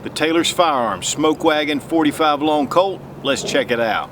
The Taylor's Firearms Smoke Wagon 45 long Colt. Let's check it out.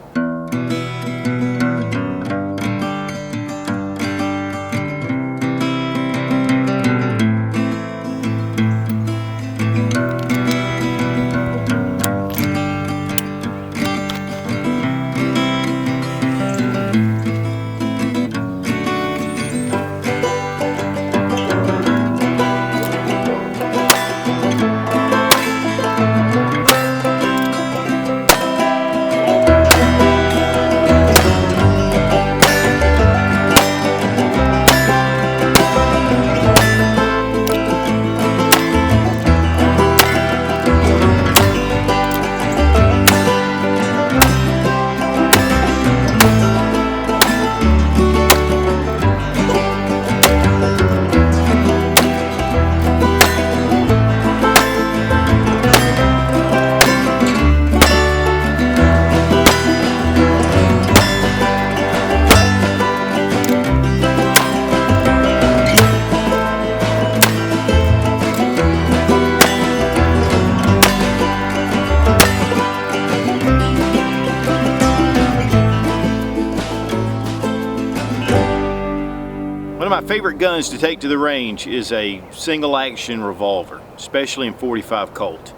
One of my favorite guns to take to the range is a single action revolver, especially in 45 Colt.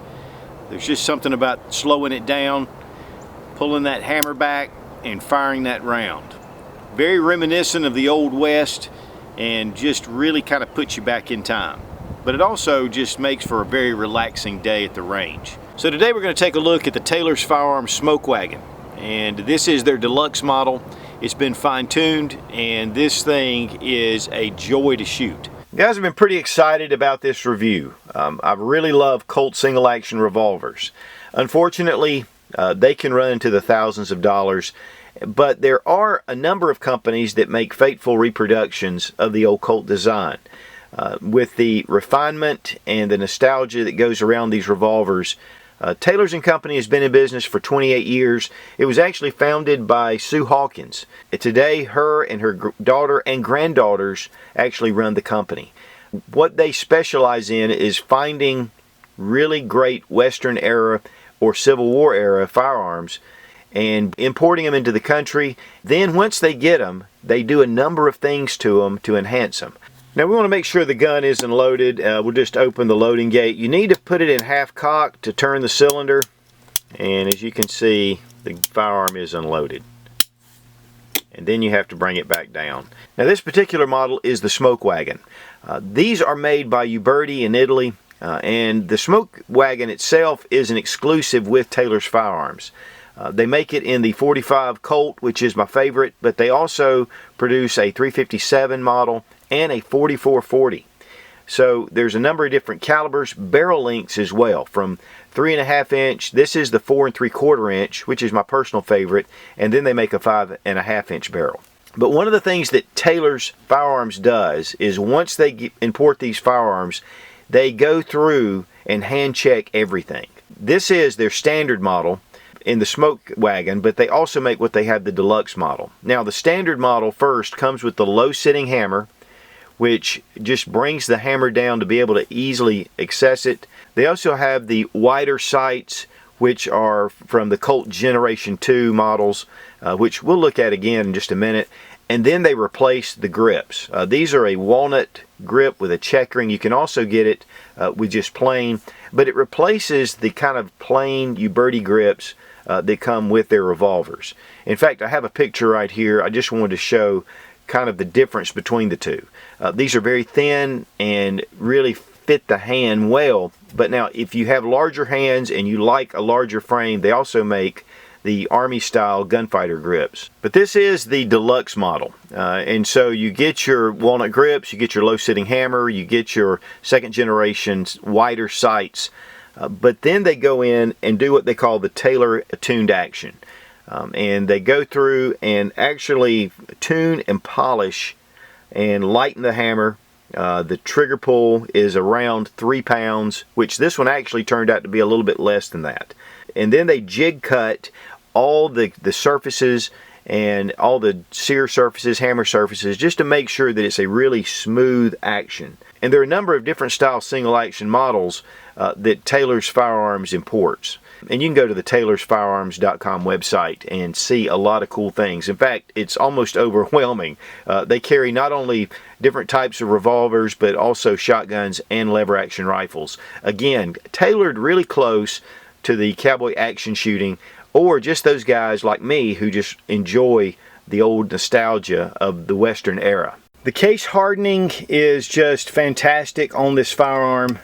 There's just something about slowing it down, pulling that hammer back, and firing that round. Very reminiscent of the Old West and just really kind of puts you back in time. But it also just makes for a very relaxing day at the range. So today we're going to take a look at the Taylor's Firearms Smoke Wagon. And this is their deluxe model. It's been fine-tuned, and this thing is a joy to shoot. Guys, I've been pretty excited about this review. I really love Colt single-action revolvers. Unfortunately, they can run into the thousands of dollars, but there are a number of companies that make faithful reproductions of the old Colt design. With the refinement and the nostalgia that goes around these revolvers, Taylor's & Company has been in business for 28 years. It was actually founded by Sue Hawkins. Today, her and her daughter and granddaughters actually run the company. What they specialize in is finding really great Western era or Civil War era firearms and importing them into the country. Then once they get them, they do a number of things to them to enhance them. Now we want to make sure the gun isn't loaded. We'll just open the loading gate. You need to put it in half cock to turn the cylinder, and as you can see, the firearm is unloaded. And then you have to bring it back down. Now this particular model is the Smoke Wagon. These are made by Uberti in Italy, and the Smoke Wagon itself is an exclusive with Taylor's Firearms. They make it in the 45 Colt, which is my favorite, but they also produce a 357 model and a 4440. So there's a number of different calibers, barrel lengths as well, from 3.5 inch. This is the 4 3/4 inch, which is my personal favorite, and then they make a 5.5 inch barrel. But one of the things that Taylor's Firearms does is once they import these firearms, they go through and hand check everything. This is their standard model in the Smoke Wagon, but they also make what they have the deluxe model. Now the standard model first comes with the low sitting hammer, which just brings the hammer down to be able to easily access it. They also have the wider sights, which are from the Colt Generation 2 models, which we'll look at again in just a minute. And then they replace the grips. These are a walnut grip with a checkering. You can also get it with just plain, but it replaces the kind of plain Uberti grips that come with their revolvers. In fact, I have a picture right here. I just wanted to show kind of the difference between the two. These are very thin and really fit the hand well, but now if you have larger hands and you like a larger frame, they also make the Army style gunfighter grips. But this is the deluxe model, and so you get your walnut grips, you get your low sitting hammer, you get your second generation wider sights, but then they go in and do what they call the Taylor tuned action. And they go through and actually tune and polish and lighten the hammer. The trigger pull is around 3 pounds, which this one actually turned out to be a little bit less than that. And then they jig cut all the surfaces and all the sear surfaces, hammer surfaces, just to make sure that it's a really smooth action. And there are a number of different style single action models, that Taylor's Firearms imports. And you can go to the taylorsfirearms.com website and see a lot of cool things. In fact, it's almost overwhelming. They carry not only different types of revolvers, but also shotguns and lever action rifles. Again, tailored really close to the cowboy action shooting, or just those guys like me who just enjoy the old nostalgia of the Western era. The case hardening is just fantastic on this firearm.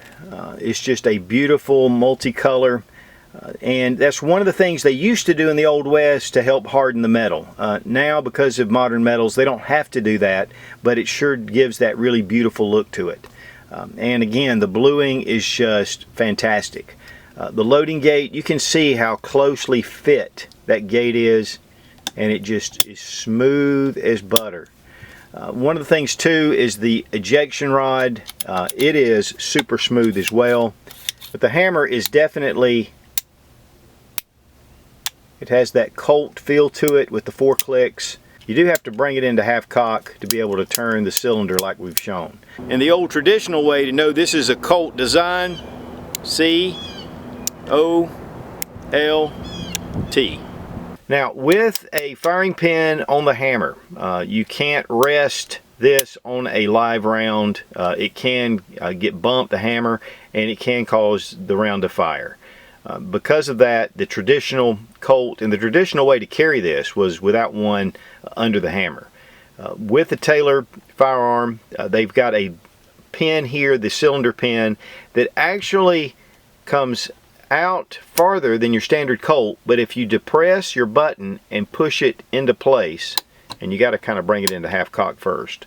It's just a beautiful multicolor. And that's one of the things they used to do in the Old West to help harden the metal. Now, because of modern metals, they don't have to do that, but it sure gives that really beautiful look to it. And again, the bluing is just fantastic. The loading gate, you can see how closely fit that gate is, and it just is smooth as butter. One of the things too is the ejection rod. It is super smooth as well, but the hammer is definitely, it has that Colt feel to it with the 4 clicks. You do have to bring it into half cock to be able to turn the cylinder like we've shown. And the old traditional way to know this is a Colt design, C-O-L-T. Now, with a firing pin on the hammer, you can't rest this on a live round. It can get bumped, the hammer, and it can cause the round to fire. Because of that, the traditional Colt and the traditional way to carry this was without one under the hammer. With the Taylor firearm, they've got a pin here, the cylinder pin, that actually comes out farther than your standard Colt, but if you depress your button and push it into place, and you got to kind of bring it into half cock first,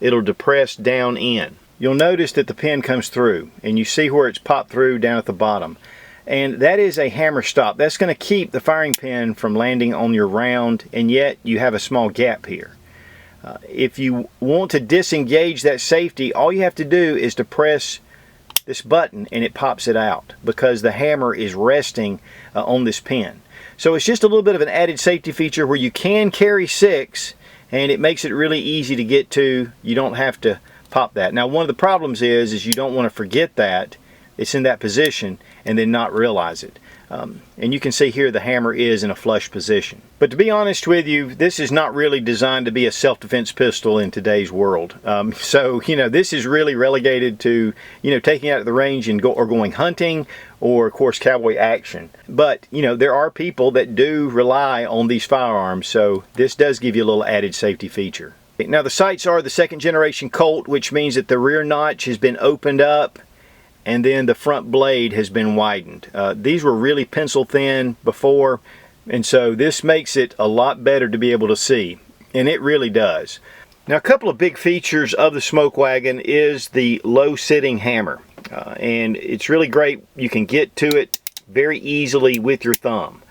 it'll depress down in. You'll notice that the pin comes through, and you see where it's popped through down at the bottom. And that is a hammer stop. That's going to keep the firing pin from landing on your round, and yet you have a small gap here. If you want to disengage that safety, all you have to do is to press this button and it pops it out, because the hammer is resting on this pin. So it's just a little bit of an added safety feature where you can carry 6, and it makes it really easy to get to. You don't have to pop that. Now, one of the problems is you don't want to forget that it's in that position and then not realize it. And you can see here the hammer is in a flush position. But to be honest with you, this is not really designed to be a self-defense pistol in today's world. So, you know, this is really relegated to, you know, taking out at the range and going hunting, or of course cowboy action. But, you know, there are people that do rely on these firearms, so this does give you a little added safety feature. Now, the sights are the 2nd generation Colt, which means that the rear notch has been opened up, and then the front blade has been widened. These were really pencil thin before, and so this makes it a lot better to be able to see, and it really does. Now, a couple of big features of the Smoke Wagon is the low sitting hammer, and it's really great. You can get to it very easily with your thumb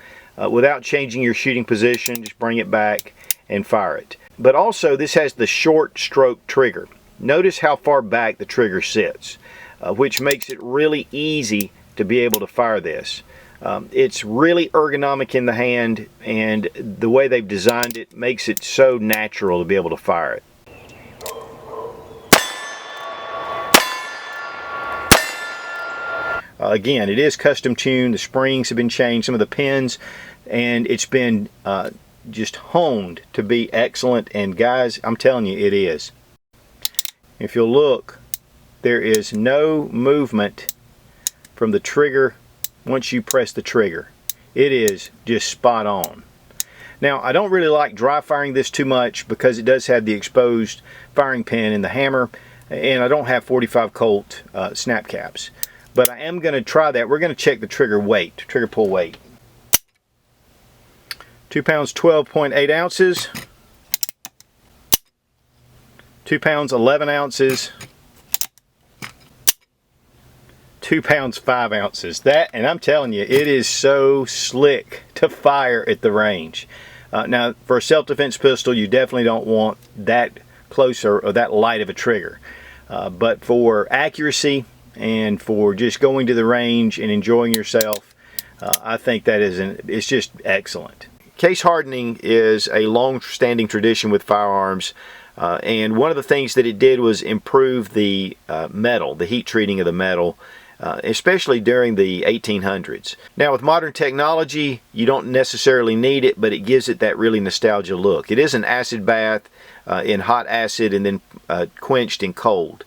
without changing your shooting position. Just bring it back and fire it. But also, this has the short stroke trigger. Notice how far back the trigger sits, which makes it really easy to be able to fire this. It's really ergonomic in the hand, and the way they've designed it makes it so natural to be able to fire it. Again, it is custom tuned. The springs have been changed, some of the pins, and it's been just honed to be excellent. And guys, I'm telling you, it is. If you'll look, there is no movement from the trigger once you press the trigger. It is just spot on. Now, I don't really like dry firing this too much because it does have the exposed firing pin in the hammer, and I don't have 45 Colt snap caps. But I am going to try that. We're going to check the trigger weight, trigger pull weight. 2 pounds 12.8 ounces. 2 pounds 11 ounces. 2 pounds 5 ounces. That, and I'm telling you, it is so slick to fire at the range. Now, for a self-defense pistol, you definitely don't want that closer or that light of a trigger. But for accuracy and for just going to the range and enjoying yourself, I think that it's just excellent. Case hardening is a long-standing tradition with firearms. And one of the things that it did was improve the metal, the heat treating of the metal. especially during the 1800s. Now with modern technology, you don't necessarily need it, but it gives it that really nostalgia look. It is an acid bath in hot acid and then quenched in cold.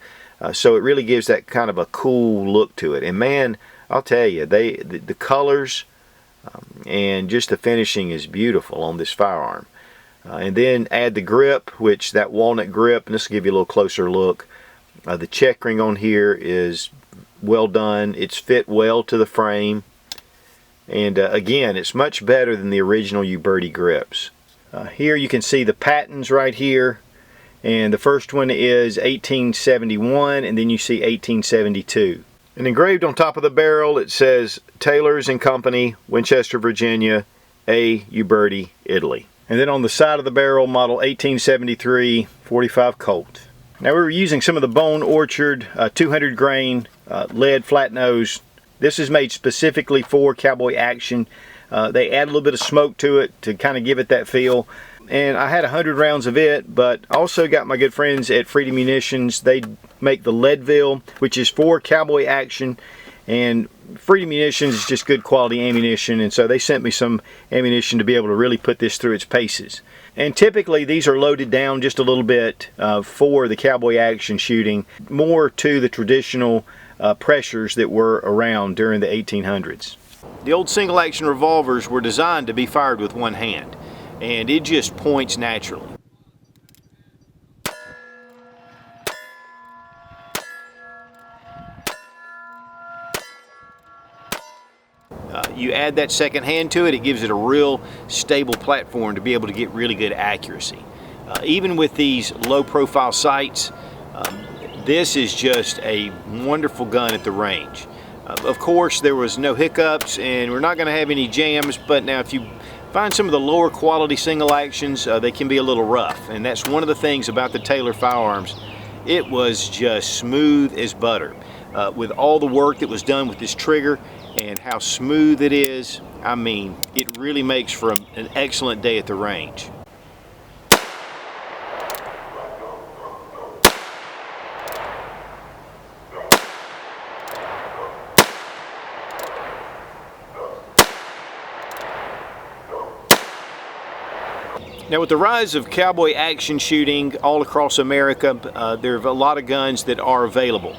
So it really gives that kind of a cool look to it. And man, I'll tell you, the colors and just the finishing is beautiful on this firearm. And then add the grip, which that walnut grip, and this will give you a little closer look. The checkering on here is well done. It's fit well to the frame. And again, it's much better than the original Uberti grips. Here you can see the patents right here. And the first one is 1871, and then you see 1872. And engraved on top of the barrel it says Taylors and Company, Winchester, Virginia, A. Uberti, Italy. And then on the side of the barrel, model 1873 45 Colt. Now we were using some of the Bone Orchard 200 grain lead flat nose. This is made specifically for cowboy action. They add a little bit of smoke to it to kind of give it that feel. And I had 100 rounds of it, but also got my good friends at Freedom Munitions. They make the Leadville, which is for cowboy action. And Freedom Munitions is just good quality ammunition, and so they sent me some ammunition to be able to really put this through its paces. And typically these are loaded down just a little bit for the cowboy action shooting, more to the traditional pressures that were around during the 1800s. The old single action revolvers were designed to be fired with one hand, and it just points naturally. You add that second hand to it, it gives it a real stable platform to be able to get really good accuracy. Even with these low profile sights, this is just a wonderful gun at the range. Of course there was no hiccups and we're not going to have any jams, but now if you find some of the lower quality single actions, they can be a little rough, and that's one of the things about the Taylor firearms. It was just smooth as butter. With all the work that was done with this trigger and how smooth it is, I mean, it really makes for an excellent day at the range. Now with the rise of cowboy action shooting all across America, there are a lot of guns that are available.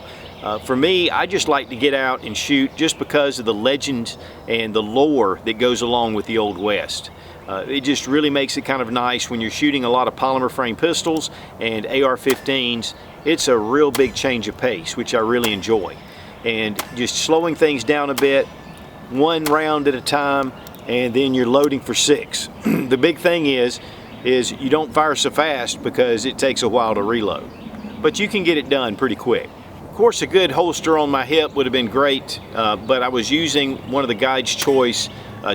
For me, I just like to get out and shoot just because of the legend and the lore that goes along with the Old West. It just really makes it kind of nice when you're shooting a lot of polymer frame pistols and AR-15s. It's a real big change of pace, which I really enjoy. And just slowing things down a bit, one round at a time, and then you're loading for 6. The big thing is you don't fire so fast because it takes a while to reload. But you can get it done pretty quick. Of course, a good holster on my hip would have been great, but I was using one of the Guide's Choice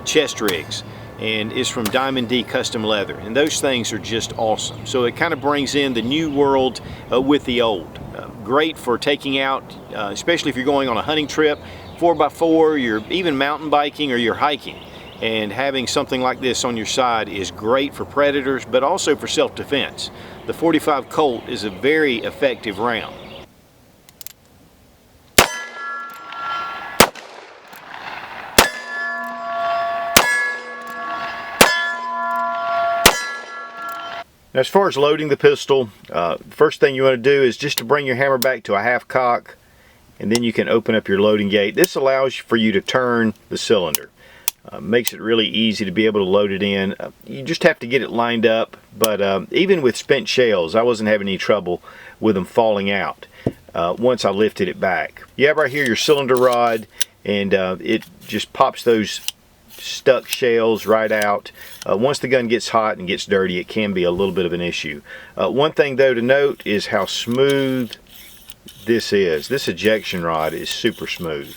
chest rigs, and it's from Diamond D Custom Leather, and those things are just awesome. So it kind of brings in the new world with the old. Great for taking out, especially if you're going on a hunting trip, 4x4, you're even mountain biking or you're hiking. And having something like this on your side is great for predators, but also for self-defense. The 45 Colt is a very effective round. Now, as far as loading the pistol, first thing you want to do is just to bring your hammer back to a half cock, and then you can open up your loading gate. This allows for you to turn the cylinder. Makes it really easy to be able to load it in. You just have to get it lined up, but even with spent shells, I wasn't having any trouble with them falling out once I lifted it back. You have right here your cylinder rod, and it just pops those stuck shells right out. Once the gun gets hot and gets dirty, it can be a little bit of an issue. One thing though to note is how smooth this is. This ejection rod is super smooth.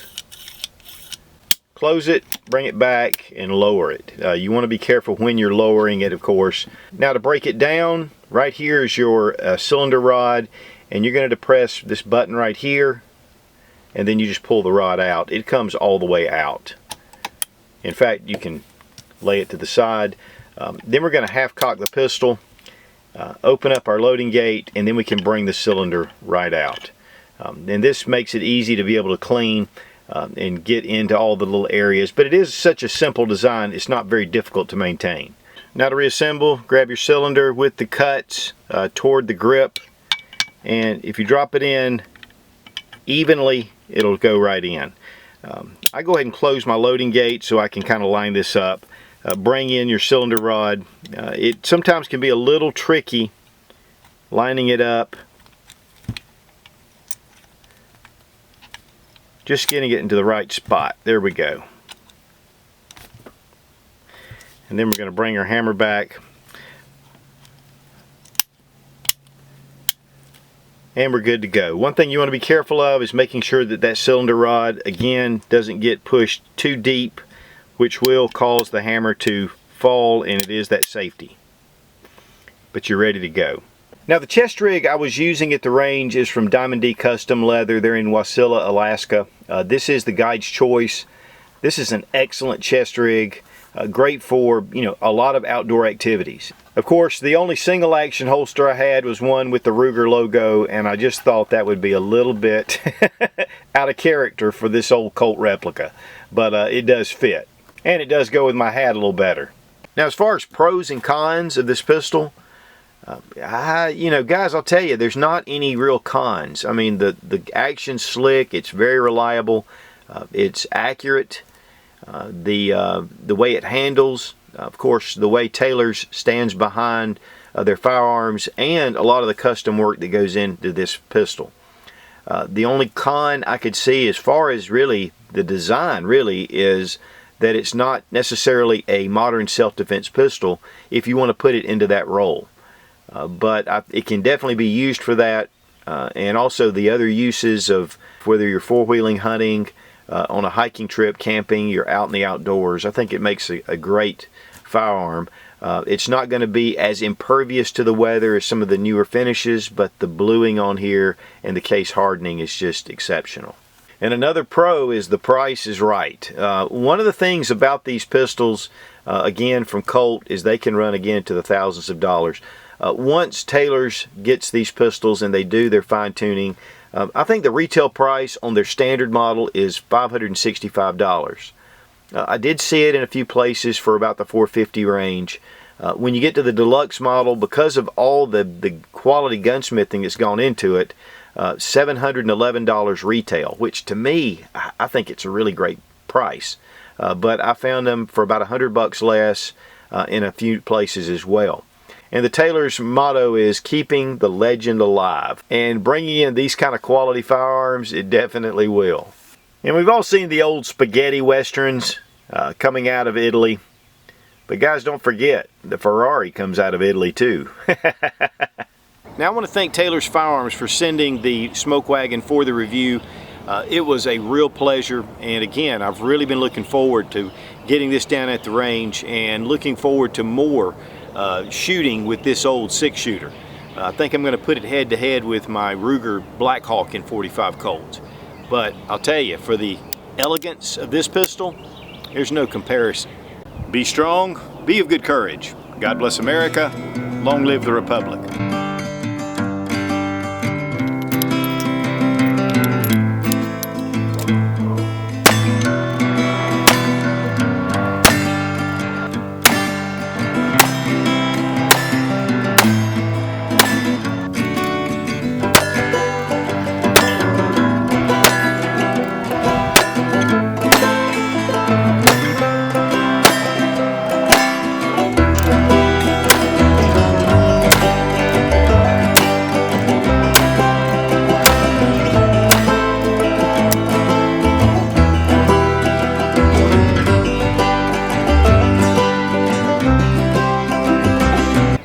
Close it, bring it back, and lower it. You want to be careful when you're lowering it, of course. Now to break it down, right here is your cylinder rod, and you're going to depress this button right here, and then you just pull the rod out. It comes all the way out. In fact, you can lay it to the side. Then we're going to half cock the pistol, open up our loading gate, and then we can bring the cylinder right out. And this makes it easy to be able to clean. and get into all the little areas. But it is such a simple design, it's not very difficult to maintain. Now to reassemble, grab your cylinder with the cuts toward the grip, and if you drop it in evenly, it'll go right in. I go ahead and close my loading gate so I can kind of line this up. Bring in your cylinder rod. It sometimes can be a little tricky lining it up. Just getting it into the right spot. There we go. And then we're going to bring our hammer back. And we're good to go. One thing you want to be careful of is making sure that that cylinder rod, again, doesn't get pushed too deep, which will cause the hammer to fall, and it is that safety. But you're ready to go. Now the chest rig I was using at the range is from Diamond D Custom Leather. They're in Wasilla, Alaska. This is the guide's choice. This is an excellent chest rig. Great for, you know, a lot of outdoor activities. Of course, the only single action holster I had was one with the Ruger logo, and I just thought that would be a little bit out of character for this old Colt replica. But it does fit, and it does go with my hat a little better. Now as far as pros and cons of this pistol, you know, guys, I'll tell you, there's not any real cons. I mean, the action's slick, it's very reliable, it's accurate. The way it handles, of course, the way Taylor's stands behind their firearms, and a lot of the custom work that goes into this pistol. The only con I could see as far as really the design really is that it's not necessarily a modern self-defense pistol if you want to put it into that role. But it can definitely be used for that, and also the other uses of whether you're four-wheeling, hunting, on a hiking trip, camping, you're out in the outdoors. I think it makes a great firearm. It's not going to be as impervious to the weather as some of the newer finishes, but the bluing on here and the case hardening is just exceptional. And another pro is the price is right. One of the things about these pistols, again from Colt, is they can run again to the thousands of dollars. Once Taylor's gets these pistols and they do their fine-tuning, I think the retail price on their standard model is $565. I did see it in a few places for about the $450 range. When you get to the deluxe model, because of all the quality gunsmithing that's gone into it, $711 retail, which to me, I think it's a really great price. But I found them for about $100 less in a few places as well. And the Taylor's motto is keeping the legend alive. And bringing in these kind of quality firearms, it definitely will. And we've all seen the old spaghetti westerns coming out of Italy. But guys, don't forget, the Ferrari comes out of Italy too. Now I want to thank Taylor's Firearms for sending the Smoke Wagon for the review. It was a real pleasure, and again, I've really been looking forward to getting this down at the range and looking forward to more shooting with this old 6-shooter. I think I'm going to put it head to head with my Ruger Blackhawk in 45 Colt. But I'll tell you, for the elegance of this pistol, there's no comparison. Be strong, be of good courage. God bless America. Long live the Republic.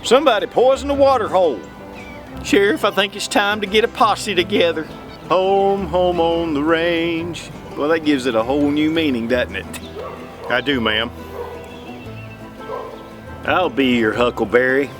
Somebody poisoned the water hole. Sheriff, I think it's time to get a posse together. Home, home on the range. Well, that gives it a whole new meaning, doesn't it? I do, ma'am. I'll be your huckleberry.